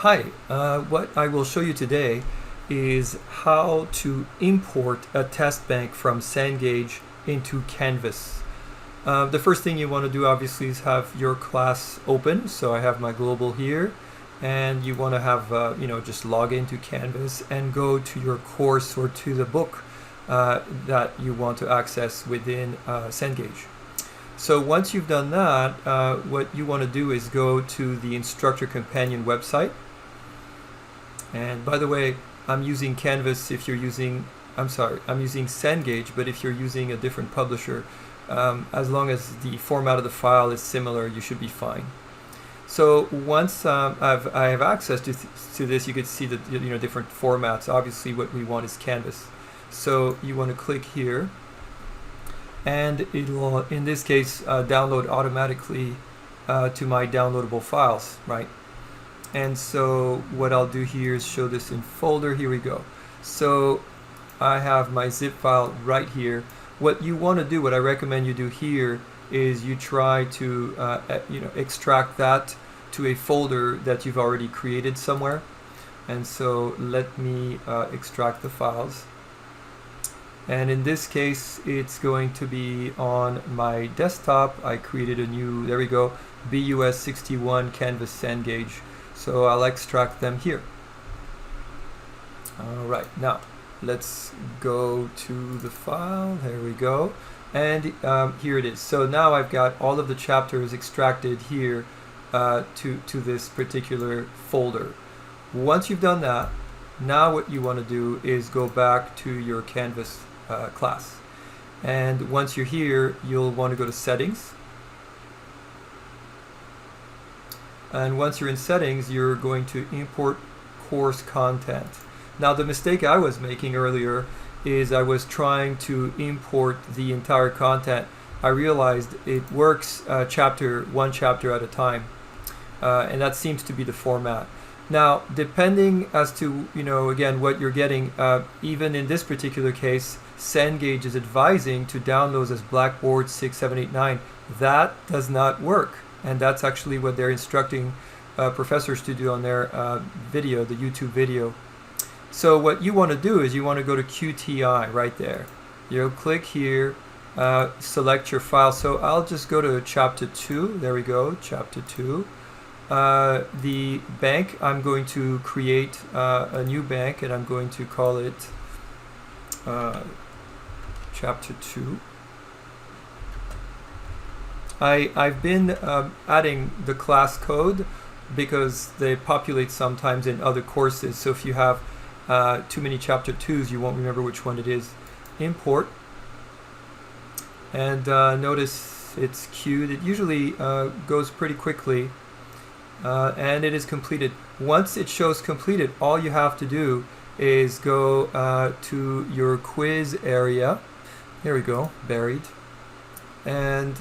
Hi, what I will show you today is how to import a test bank from Cengage into Canvas. The first thing you want to do obviously is have your class open. So I have my global here, and you want to have, just log into Canvas and go to your course or to the book that you want to access within Cengage. So once you've done that, what you want to do is go to the instructor companion website. And by the way, I'm using Canvas if you're using, I'm using Cengage, but if you're using a different publisher, as long as the format of the file is similar, you should be fine. So once I have access to this, you can see the different formats. Obviously, what we want is Canvas. So you want to click here, and it will, in this case, download automatically to my downloadable files, right? And so what I'll do here is show this in folder. Here we go. So I have my zip file right here. What you want to do, what I recommend you do here, is you try to extract that to a folder that you've already created somewhere. And so let me extract the files. And in this case, it's going to be on my desktop. I created a new, there we go, BUS61 Canvas Cengage. So I'll extract them here. All right, now let's go to the file. There we go. And here it is. So now I've got all of the chapters extracted here to this particular folder. Once you've done that, now what you want to do is go back to your Canvas class. And once you're here, you'll want to go to Settings. And once you're in Settings, you're going to import course content. Now, the mistake I was making earlier is I was trying to import the entire content. I realized it works one chapter at a time, and that seems to be the format. Now, depending as to again what you're getting, even in this particular case, Cengage is advising to download as Blackboard 6, 7, 8, 9. That does not work. And that's actually what they're instructing professors to do on their video, the YouTube video. So what you want to do is you want to go to QTI right there. You'll click here, select your file. So I'll just go to chapter 2. There we go, chapter 2. The bank, I'm going to create a new bank, and I'm going to call it chapter 2. I've been adding the class code because they populate sometimes in other courses. So if you have too many chapter 2s, you won't remember which one it is. Import. And notice it's queued. It usually goes pretty quickly. And it is completed. Once it shows completed, all you have to do is go to your quiz area. There we go, buried. And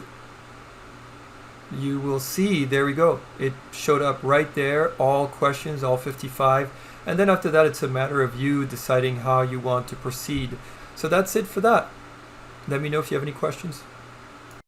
you will see, there we go, it showed up right there, all questions, all 55, and then after that it's a matter of you deciding how you want to proceed. So that's it for that. Let me know if you have any questions.